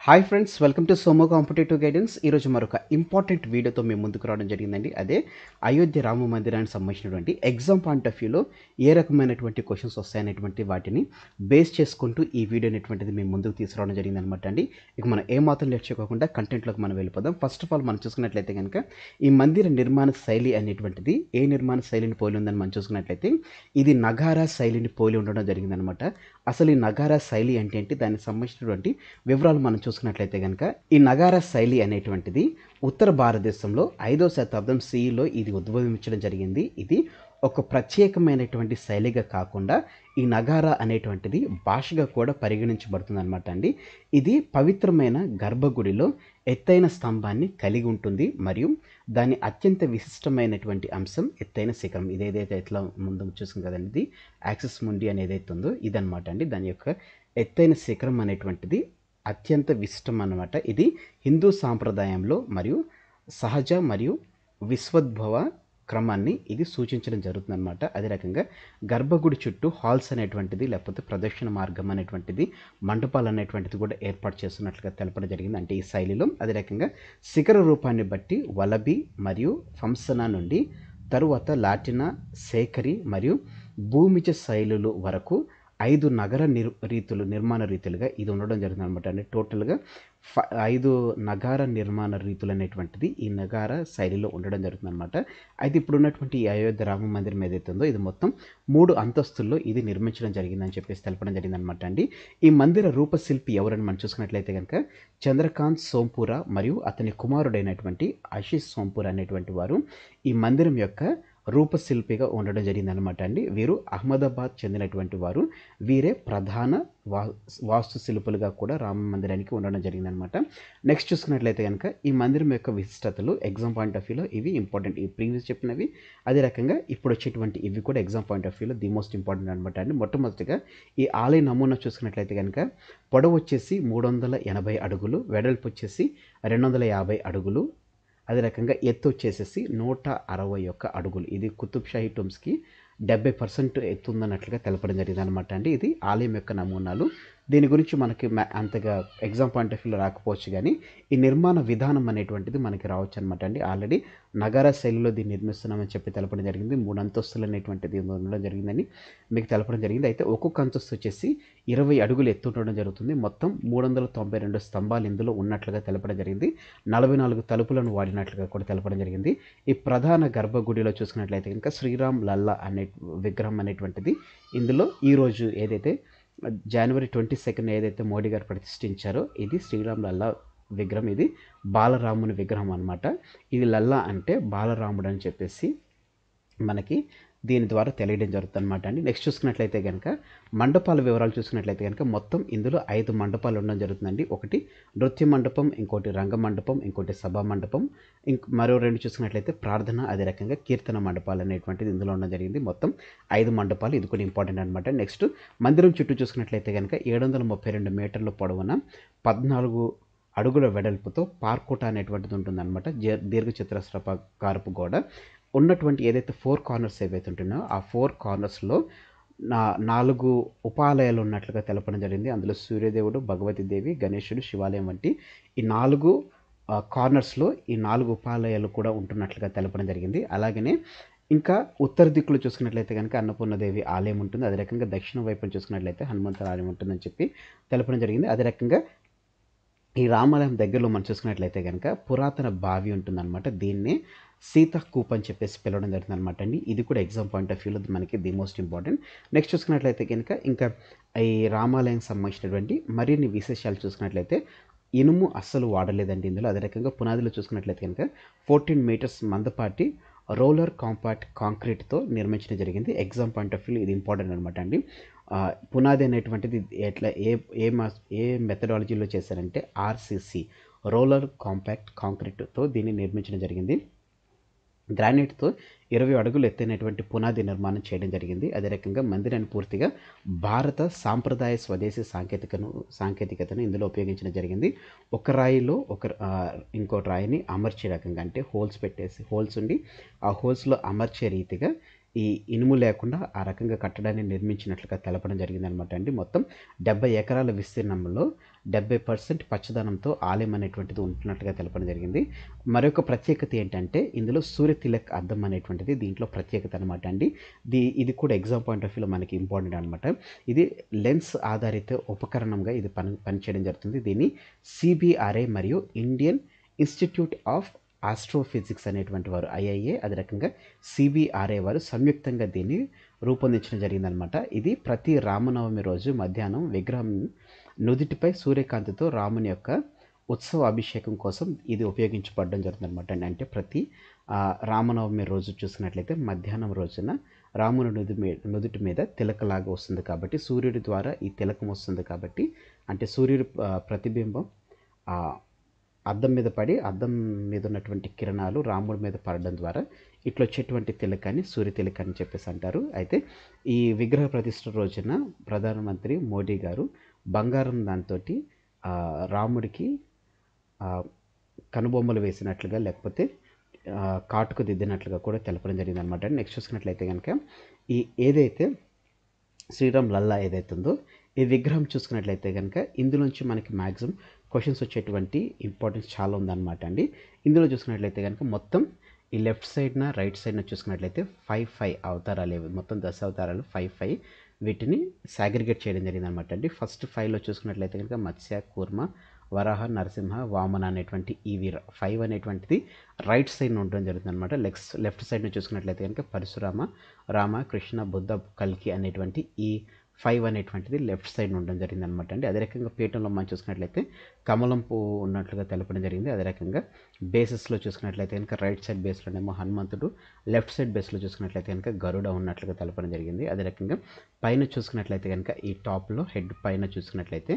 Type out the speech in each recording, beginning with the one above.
Hi friends, welcome to Somo competitive guidance. ఈరోజు మరొక important వీడియోతో మేము ముందుకు రావడం జరిగిందండి. అదే అయోధ్య రామ మందిరానికి సంబంధించినటువంటి ఎగ్జామ్ పాయింట్ ఆఫ్ వ్యూలో ఏ రకమైనటువంటి క్వశ్చన్స్ వస్తాయనేటువంటి వాటిని బేస్ చేసుకుంటూ ఈ వీడియో అనేటువంటిది మేము ముందుకు తీసుకురావడం జరిగింది అనమాట అండి. ఇక మనం ఏమాత్రం లేట్ చేయకుండా కంటెంట్లోకి మనం వెళ్ళిపోదాం. ఫస్ట్ ఆఫ్ ఆల్ మనం చూసుకున్నట్లయితే కనుక ఈ మందిర నిర్మాణ శైలి అనేటువంటిది ఏ నిర్మాణ శైలిని పోలి ఉందని మనం చూసుకున్నట్లయితే ఇది నగారా శైలిని పోలి ఉండడం జరిగిందనమాట. అసలు ఈ నగారా శైలి అంటే ఏంటి, దానికి సంబంధించినటువంటి వివరాలు మనం చూసుకున్నట్లయితే కనుక ఈ నగారా శైలి అనేటువంటిది ఉత్తర భారతదేశంలో 5వ శతాబ్దం సిఈలో ఇది ఉద్భవించడం జరిగింది. ఇది ఒక ప్రత్యేకమైనటువంటి శైలిగా కాకుండా ఈ నగారా అనేటువంటిది భాషగా కూడా పరిగణించబడుతుంది అనమాట అండి. ఇది పవిత్రమైన గర్భగుడిలో ఎత్తైన స్తంభాన్ని కలిగి ఉంటుంది మరియు దాని అత్యంత విశిష్టమైనటువంటి అంశం ఎత్తైన శిఖరం. ఇదేదైతే ఎట్లా ముందు చూసాం కదండి, ఇది యాక్సిస్ ముండి అని ఏదైతే ఉందో ఇదనమాట అండి. దాని యొక్క ఎత్తైన శిఖరం అనేటువంటిది అత్యంత విశిష్టం అన్నమాట. ఇది హిందూ సాంప్రదాయంలో మరియు సహజ మరియు విశ్వోద్భవ క్రమాన్ని ఇది సూచించడం జరుగుతుందన్నమాట. అదే రకంగా గర్భగుడి చుట్టూ హాల్స్ అనేటువంటిది లేకపోతే ప్రదక్షిణ మార్గం అనేటువంటిది మండపాలు అనేటువంటిది కూడా ఏర్పాటు చేస్తున్నట్లుగా తెలపడం జరిగింది, అంటే ఈ శైలిలో. అదే రకంగా శిఖర రూపాన్ని బట్టి వలబి మరియు ఫంసన నుండి తరువాత లాటినా, సేకరి మరియు భూమిజ శైలులు వరకు 5 నగర నిర్మాణ రీతులుగా ఇది ఉండడం జరుగుతుంది అనమాట అండి. టోటల్గా 5 నగార నిర్మాణ రీతులు అనేటువంటిది ఈ నగార శైలిలో ఉండడం జరుగుతుంది అనమాట. అయితే ఇప్పుడు ఉన్నటువంటి ఈ అయోధ్య రామ మందిరం ఏదైతే ఉందో ఇది మొత్తం 3 అంతస్తుల్లో ఇది నిర్మించడం జరిగిందని చెప్పేసి తెలపడం జరిగింది అనమాట అండి. ఈ మందిర రూపశిల్పి ఎవరని మనం చూసుకున్నట్లయితే కనుక చంద్రకాంత్ సోంపురా మరియు అతని కుమారుడైనటువంటి ఆశీష్ సోంపురా అనేటువంటి వారు ఈ మందిరం యొక్క రూపశిల్పిగా ఉండడం జరిగింది అనమాట అండి. వీరు అహ్మదాబాద్ చెందినటువంటి వారు. వీరే ప్రధాన వాస్తు శిల్పులుగా కూడా రామ మందిరానికి ఉండడం జరిగిందనమాట. నెక్స్ట్ చూసుకున్నట్లయితే కనుక ఈ మందిరం యొక్క విశిష్టతలు ఎగ్జామ్ పాయింట్ ఆఫ్ వ్యూలో ఇవి ఇంపార్టెంట్. ఈ ప్రీవియస్ చెప్పినవి అదే రకంగా ఇప్పుడు వచ్చేటువంటి ఇవి కూడా ఎగ్జామ్ పాయింట్ ఆఫ్ వ్యూలో ది మోస్ట్ ఇంపార్టెంట్ అనమాట అండి. మొట్టమొదటిగా ఈ ఆలయ నమూనా చూసుకున్నట్లయితే కనుక పొడవు వచ్చేసి 380 అడుగులు, వెడల్పు వచ్చేసి 250 అడుగులు, అదే రకంగా ఎత్తు వచ్చేసేసి 161 అడుగులు. ఇది కుతుబ్ షాహీ టూమ్స్కి 70% ఎత్తు ఉందన్నట్లుగా తెలపడం జరిగింది అనమాట అండి. ఇది ఆలయం యొక్క నమూనాలు. దీని గురించి మనకి అంతగా ఎగ్జామ్ పాయింట్ ఆఫ్ వ్యూలో రాకపోవచ్చు, కానీ ఈ నిర్మాణ విధానం అనేటువంటిది మనకి రావచ్చు అనమాట అండి. ఆల్రెడీ నగర శైలిలో దీన్ని నిర్మిస్తున్నామని చెప్పి తెలపడం జరిగింది. 3 అంతస్తులు అనేటువంటిది ఉండడం జరిగిందని మీకు తెలపడం జరిగింది. అయితే ఒక్కొక్క అంతస్తు వచ్చేసి 20 అడుగులు ఎత్తు ఉండడం జరుగుతుంది. మొత్తం 392 స్తంభాలు ఇందులో ఉన్నట్లుగా తెలపడం జరిగింది. 44 తలుపులను వాడినట్లుగా కూడా తెలపడం జరిగింది. ఈ ప్రధాన గర్భగుడిలో చూసుకున్నట్లయితే కనుక శ్రీరామ్ లల్లా అనే విగ్రహం అనేటువంటిది ఇందులో ఈరోజు ఏదైతే జనవరి 22 ఏదైతే మోడీ గారు ప్రతిష్ఠించారో ఇది శ్రీరామ్ లల్లా విగ్రహం. ఇది బాలరాముని విగ్రహం అనమాట. ఇది లల్లా అంటే బాలరాముడు అని చెప్పేసి మనకి దీని ద్వారా తెలియడం జరుగుతుంది అనమాట అండి. నెక్స్ట్ చూసుకున్నట్లయితే కనుక మండపాల వివరాలు చూసుకున్నట్లయితే కనుక మొత్తం ఇందులో 5 మండపాలు ఉండడం జరుగుతుందండి. ఒకటి నృత్య మండపం, ఇంకోటి రంగ మండపం, ఇంకోటి సభా మండపం, మరో 2 చూసుకున్నట్లయితే ప్రార్థన అదే రకంగా కీర్తన మండపాలు అనేటువంటిది ఇందులో ఉండడం జరిగింది. మొత్తం 5 మండపాలు. ఇది కూడా ఇంపార్టెంట్ అనమాట. నెక్స్ట్ మందిరం చుట్టూ చూసుకున్నట్లయితే కనుక 732 మీటర్ల పొడవున 14 అడుగుల వెడల్పుతో పార్కోట అనేటువంటిది ఉంటుందన్నమాట. దీర్ఘ చతురస్రాకారపు గోడ ఉన్నటువంటి ఏదైతే 4 కార్నర్స్ ఏవైతే ఉంటున్నాయో ఆ 4 కార్నర్స్లో 4 ఉపాలయాలు ఉన్నట్లుగా తెలపడం జరిగింది. అందులో సూర్యదేవుడు, భగవతీదేవి, గణేశుడు, శివాలయం వంటి ఈ 4 కార్నర్స్లో ఈ 4 ఉపాలయాలు కూడా ఉంటున్నట్లుగా తెలపడం జరిగింది. అలాగనే ఇంకా ఉత్తర దిక్కులు చూసుకున్నట్లయితే కనుక అన్నపూర్ణదేవి ఆలయం ఉంటుంది. అదే రకంగా దక్షిణ వైపున చూసుకున్నట్లయితే హనుమంతుల ఆలయం ఉంటుందని చెప్పి తెలపడం జరిగింది. అదే రకంగా ఈ రామాలయం దగ్గరలో మనం చూసుకున్నట్లయితే కనుక పురాతన బావి ఉంటుందన్నమాట. దీన్నే సీతాకూప్ అని చెప్పేసి పిలవడం జరుగుతుంది అనమాట అండి. ఇది కూడా ఎగ్జామ్ పాయింట్ ఆఫ్ వ్యూలో మనకి ది మోస్ట్ ఇంపార్టెంట్. నెక్స్ట్ చూసుకున్నట్లయితే కనుక ఇంకా ఈ రామాలయం సంబంధించినటువంటి మరిన్ని విశేషాలు చూసుకున్నట్లయితే ఇనుము అస్సలు వాడలేదండి ఇందులో. అదే రకంగా పునాదిలో చూసుకున్నట్లయితే కనుక 14 మీటర్స్ మందపాటి రోలర్ కాంపాక్ట్ కాంక్రీట్తో నిర్మించడం జరిగింది. ఎగ్జామ్ పాయింట్ ఆఫ్ వ్యూలో ఇది ఇంపార్టెంట్ అనమాట అండి. పునాది అనేటువంటిది ఎట్లా ఏ మెథడాలజీలో చేశారంటే ఆర్సిసి రోలర్ కాంపాక్ట్ కాంక్రీట్తో దీన్ని నిర్మించడం జరిగింది. గ్రానైట్తో 20 అడుగులు ఎత్తైనటువంటి పునాది నిర్మాణం చేయడం జరిగింది. అదే రకంగా మందిరాన్ని పూర్తిగా భారత సాంప్రదాయ స్వదేశీ సాంకేతికతను ఇందులో ఉపయోగించడం జరిగింది. ఒక రాయిలో ఇంకో రాయిని అమర్చే రకంగా, అంటే హోల్స్ ఉండి ఆ హోల్స్లో అమర్చే రీతిగా ఈ ఇనుము లేకుండా ఆ రకంగా కట్టడాన్ని నిర్మించినట్లుగా తెలపడం జరిగిందనమాట అండి. మొత్తం 70 ఎకరాల విస్తీర్ణంలో 70% పచ్చదనంతో ఆలయం అనేటువంటిది ఉంటున్నట్టుగా తెలపడం జరిగింది. మరొక ప్రత్యేకత ఏంటంటే ఇందులో సూర్య తిలక్ అద్దం అనేటువంటిది దీంట్లో ప్రత్యేకత అనమాట అండి. ఇది కూడా ఎగ్జామ్ పాయింట్ ఆఫ్ వ్యూలో మనకి ఇంపార్టెంట్ అనమాట. ఇది లెన్స్ ఆధారిత ఉపకరణంగా ఇది పనిచేయడం జరుగుతుంది. దీన్ని సిబిఆర్ఐ మరియు ఇండియన్ ఇన్స్టిట్యూట్ ఆఫ్ ఆస్ట్రోఫిజిక్స్ అనేటువంటి వారు ఐఐఏ, అదే రకంగా సిబిఆర్ఐ వారు సంయుక్తంగా దీన్ని రూపొందించడం జరిగిందనమాట. ఇది ప్రతి రామనవమి రోజు మధ్యాహ్నం విగ్రహం నుదిటిపై సూర్యకాంతితో రాముని యొక్క ఉత్సవ అభిషేకం కోసం ఇది ఉపయోగించబడడం జరుగుతుందన్నమాట. అంటే ప్రతి రామనవమి రోజు చూసినట్లయితే మధ్యాహ్నం రోజున రాముని నుదుటి మీద తిలకలాగా వస్తుంది కాబట్టి, సూర్యుడి ద్వారా ఈ తిలకం వస్తుంది కాబట్టి, అంటే సూర్యుడి ప్రతిబింబం అద్దం మీద పడి అద్దం మీద ఉన్నటువంటి కిరణాలు రాముడి మీద పడడం ద్వారా ఇట్లా వచ్చేటువంటి తిలకాన్ని సూర్య తిలక అని చెప్పేసి అంటారు. అయితే ఈ విగ్రహ ప్రతిష్ఠ రోజున ప్రధానమంత్రి మోడీ గారు బంగారం దాంతో రాముడికి కనుబొమ్మలు వేసినట్లుగా లేకపోతే కాటుకు దిద్దినట్లుగా కూడా తెలపడం జరిగింది అనమాట. నెక్స్ట్ చూసుకున్నట్లయితే కనుక ఏదైతే శ్రీరామ్ లల్లా ఏదైతే ఉందో ఈ విగ్రహం చూసుకున్నట్లయితే కనుక ఇందులోంచి మనకి మ్యాక్సిమం క్వశ్చన్స్ వచ్చేటువంటి ఇంపార్టెన్స్ చాలా ఉందన్నమాట అండి. ఇందులో చూసుకున్నట్లయితే కనుక మొత్తం ఈ లెఫ్ట్ సైడ్న రైట్ సైడ్న చూసుకున్నట్లయితే 5 అవతారాలు ఏవి మొత్తం 10 అవతారాలు 5 వీటిని సాగ్రిగేట్ చేయడం జరిగింది అనమాట అండి. ఫస్ట్ 5లో చూసుకున్నట్లయితే కనుక మత్స్య, కూర్మ, వరాహ, నరసింహ, వామన అనేటువంటి ఇవి 5 అనేటువంటిది రైట్ సైడ్ ఉండడం జరుగుతుంది అనమాట. లెఫ్ట్ సైడ్ను చూసుకున్నట్లయితే కనుక పరశురామ, రామ, కృష్ణ, బుద్ధ, కల్కి అనేటువంటి ఈ 5 అనేటువంటిది లెఫ్ట్ సైడ్ ఉండడం జరిగింది అనమాట అండి. అదే రకంగా పీఠంలో మనం చూసుకున్నట్లయితే కమలం పువ్వు ఉన్నట్లుగా తెలపడం జరిగింది. అదే రకంగా బేసెస్లో చూసుకున్నట్లయితే కనుక రైట్ సైడ్ బేస్లోనేమో హనుమంతుడు, లెఫ్ట్ సైడ్ బేస్లో చూసుకున్నట్లయితే కనుక గరుడ ఉన్నట్లుగా తెలపడం జరిగింది. అదే రకంగా పైన చూసుకున్నట్లయితే కనుక ఈ టాప్లో హెడ్ పైన చూసుకున్నట్లయితే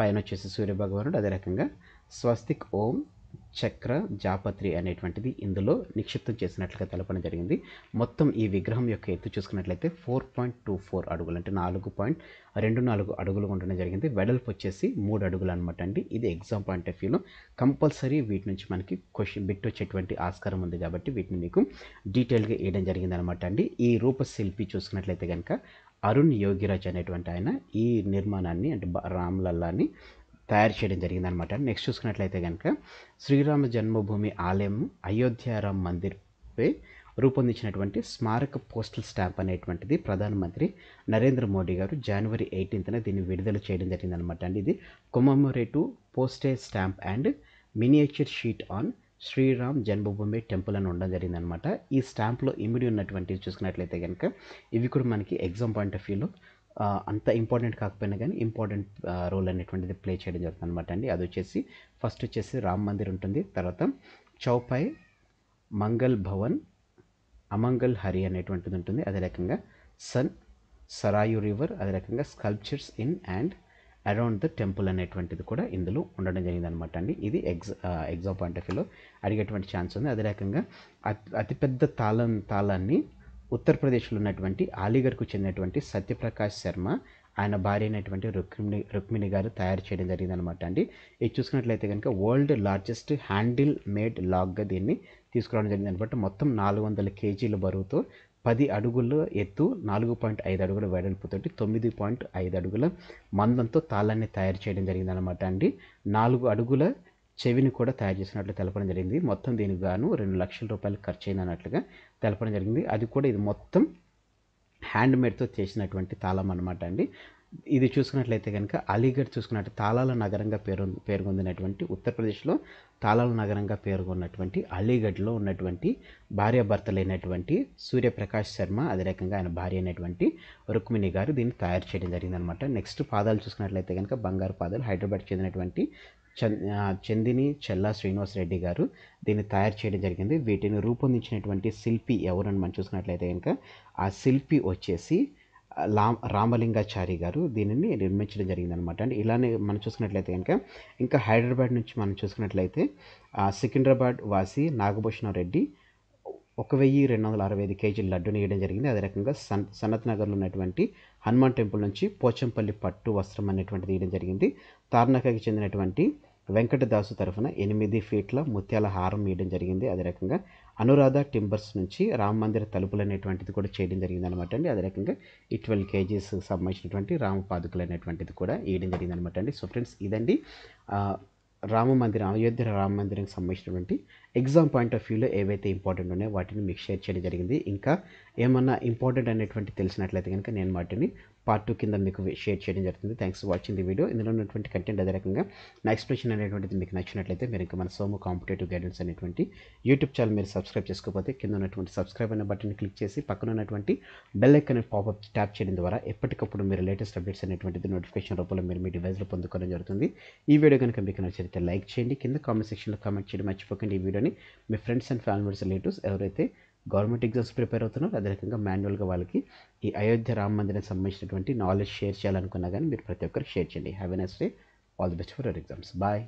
పైన వచ్చేసి సూర్యభగవానుడు, అదే రకంగా స్వస్తిక్, ఓం, చక్ర, జాపత్రి అనేటువంటిది ఇందులో నిక్షిప్తం చేసినట్లుగా తెలపడం జరిగింది. మొత్తం ఈ విగ్రహం యొక్క ఎత్తు చూసుకున్నట్లయితే 4.24 అడుగులు, అంటే 4.24 అడుగులు ఉండడం జరిగింది. వెడల్పు వచ్చేసి 3 అడుగులు అనమాట అండి. ఇది ఎగ్జామ్ పాయింట్ ఆఫ్ వ్యూలో కంపల్సరీ వీటి నుంచి మనకి క్వశ్చన్ బిట్ వచ్చేటువంటి ఆస్కారం ఉంది కాబట్టి వీటిని మీకు డీటెయిల్గా వేయడం జరిగింది అనమాట అండి. ఈ రూపశిల్పి చూసుకున్నట్లయితే కనుక అరుణ్ యోగిరాజ్ అనేటువంటి ఆయన ఈ నిర్మాణాన్ని అంటే రామ్లల్లాని తయారు చేయడం జరిగిందనమాట. నెక్స్ట్ చూసుకున్నట్లయితే కనుక శ్రీరామ జన్మభూమి ఆలయం అయోధ్యారామ్ మందిర్పై రూపొందించినటువంటి స్మారక పోస్టల్ స్టాంప్ అనేటువంటిది ప్రధానమంత్రి నరేంద్ర మోడీ గారు జనవరి 18న దీన్ని విడుదల చేయడం జరిగిందనమాట అండి. ఇది commemorative postage stamp and miniature sheet on Shriram Janmabhoomi temple అని ఉండడం జరిగిందనమాట. ఈ స్టాంప్లో ఇమిడి ఉన్నటువంటివి చూసుకున్నట్లయితే కనుక ఇవి కూడా మనకి ఎగ్జామ్ పాయింట్ ఆఫ్ వ్యూలో అంత ఇంపార్టెంట్ కాకపోయినా కానీ ఇంపార్టెంట్ రోల్ అనేటువంటిది ప్లే చేయడం జరుగుతుంది అనమాట అండి. అది వచ్చేసి ఫస్ట్ వచ్చేసి రామ్ మందిర్ ఉంటుంది, తర్వాత చౌపై, మంగళ్ భవన్, అమంగల్ హరి అనేటువంటిది ఉంటుంది. అదే రకంగా సరాయు రివర్, అదే రకంగా sculptures in and around the temple అనేటువంటిది కూడా ఇందులో ఉండడం జరిగింది అనమాట అండి. ఇది ఎగ్జామ్ పాయింట్ ఆఫ్ వ్యూలో అడిగేటువంటి ఛాన్స్ ఉంది. అదే రకంగా అతిపెద్ద తాళాన్ని ఉత్తరప్రదేశ్లో ఉన్నటువంటి అలీగఢ్కు చెందినటువంటి సత్యప్రకాష్ శర్మ ఆయన భార్య అయినటువంటి రుక్మిణి గారు తయారు చేయడం జరిగిందనమాట అండి. ఇది చూసుకున్నట్లయితే కనుక వరల్డ్ లార్జెస్ట్ హ్యాండిల్ మేడ్ లాగ్గా దీన్ని తీసుకురావడం జరిగింది అనమాట. మొత్తం 400 కేజీల బరువుతో 10 అడుగుల ఎత్తు, 4.5 అడుగుల వెడల్పుతోటి 9.5 అడుగుల మందంతో తాళాన్ని తయారు చేయడం జరిగిందనమాట అండి. 4 అడుగుల చెవిని కూడా తయారు చేసినట్లు తెలపడం జరిగింది. మొత్తం దీనికి గాను 2 లక్షల రూపాయలు ఖర్చు అయిందన్నట్లుగా తెలపడం జరిగింది. అది కూడా ఇది మొత్తం హ్యాండ్మేడ్తో చేసినటువంటి తాళం అనమాట అండి. ఇది చూసుకున్నట్లయితే కనుక అలీగఢ్ చూసుకున్నట్టు తాళాల నగరంగా పేరుగొందినటువంటి ఉత్తరప్రదేశ్లో తాళాల నగరంగా పేరుగొన్నటువంటి అలీగఢ్లో ఉన్నటువంటి భార్యాభర్తలైనటువంటి సూర్యప్రకాష్ శర్మ, అదే రకంగా ఆయన భార్య అయినటువంటి రుక్మిణి గారు దీన్ని తయారు చేయడం జరిగిందనమాట. నెక్స్ట్ పాదాలు చూసుకున్నట్లయితే కనుక బంగారు పాదాలు హైదరాబాద్ చెందినటువంటి చందిని చెల్లా శ్రీనివాస్ రెడ్డి గారు దీన్ని తయారు చేయడం జరిగింది. వీటిని రూపొందించినటువంటి శిల్పి ఎవరని మనం చూసుకున్నట్లయితే కనుక ఆ శిల్పి వచ్చేసి రామలింగాచారి గారు దీనిని నిర్మించడం జరిగిందనమాట. అండి ఇలానే మనం చూసుకున్నట్లయితే కనుక ఇంకా హైదరాబాద్ నుంచి మనం చూసుకున్నట్లయితే సికింద్రాబాద్ వాసి నాగభూషణ రెడ్డి 1265 కేజీల లడ్డుని వేయడం జరిగింది. అదే రకంగా సనత్ నగర్లో ఉన్నటువంటి హనుమాన్ టెంపుల్ నుంచి పోచంపల్లి పట్టు వస్త్రం అనేటువంటిది వేయడం జరిగింది. తార్నాకకి చెందినటువంటి వెంకటదాసు తరఫున 8 ఫీట్ల ముత్యాల హారం వేయడం జరిగింది. అదే రకంగా అనురాధ టింబర్స్ నుంచి రామ మందిర తలుపులు అనేటువంటిది కూడా చేయడం జరిగింది అనమాట అండి. అదే రకంగా ఈ 12 kgs సంబంధించినటువంటి రామ పాదుకలు అనేటువంటిది కూడా వేయడం జరిగింది అనమాట అండి. సో ఫ్రెండ్స్, ఇదండి రామ మందిరం, అయోధ్య రామ మందిరానికి సంబంధించినటువంటి ఎగ్జామ్ పాయింట్ ఆఫ్ వ్యూలో ఏవైతే ఇంపార్టెంట్ ఉన్నాయో వాటిని మీకు షేర్ చేయడం జరిగింది. ఇంకా ఏమన్నా ఇంపార్టెంట్ అనేటువంటి తెలిసినట్లయితే కనుక నేను వాటిని పార్ట్ 2 కింద మీకు షేర్ చేయడం జరుగుతుంది. Thanks for watching the video. ఇందులో ఉన్నటువంటి కంటెంట్ అదే రకంగా నా ఎక్స్ప్లెనేషన్ అనేటువంటిది మీకు నచ్చినట్లయితే మీరు ఇంకా మన సోము కాంపిటేటివ్ గైడెన్స్ అనేటువంటి యూట్యూబ్ ఛానల్ మీరు సబ్స్క్రైబ్ చేసుకోకపోతే కింద ఉన్నటువంటి సబ్స్క్రైబ్ అనే బటన్ క్లిక్ చేసి పక్కన ఉన్నటువంటి బెల్ ఐకాన్ పాపప్ ట్యాప్ చేయడం ద్వారా ఎప్పటికప్పుడు మీరు లేటెస్ట్ అప్డేట్స్ అనేటువంటిది నోటిఫికేషన్ రూపంలో మీరు మీ డివైస్లో పొందుకోవడం జరుగుతుంది. ఈ వీడియో కనుక మీకు నచ్చితే లైక్ చేయండి, కింద కామెంట్ సెక్షన్లో కామెంట్ చేయడం మర్చిపోకండి. ఈ వీడియోని మీ ఫ్రెండ్స్ అండ్ ఫ్యామిలీ రిలేటివ్స్ ఎవరైతే గవర్నమెంట్ ఎగ్జామ్స్ ప్రిపేర్ అవుతున్నారు, అదే రకంగా మాన్యువల్గా వాళ్ళకి ఈ అయోధ్య రామ మందిరానికి సంబంధించినటువంటి నాలెడ్జ్ షేర్ చేయాలనుకున్నా కానీ మీరు ప్రతి ఒక్కరికి షేర్ చేయండి. Have a nice day. All the best for your exams. Bye.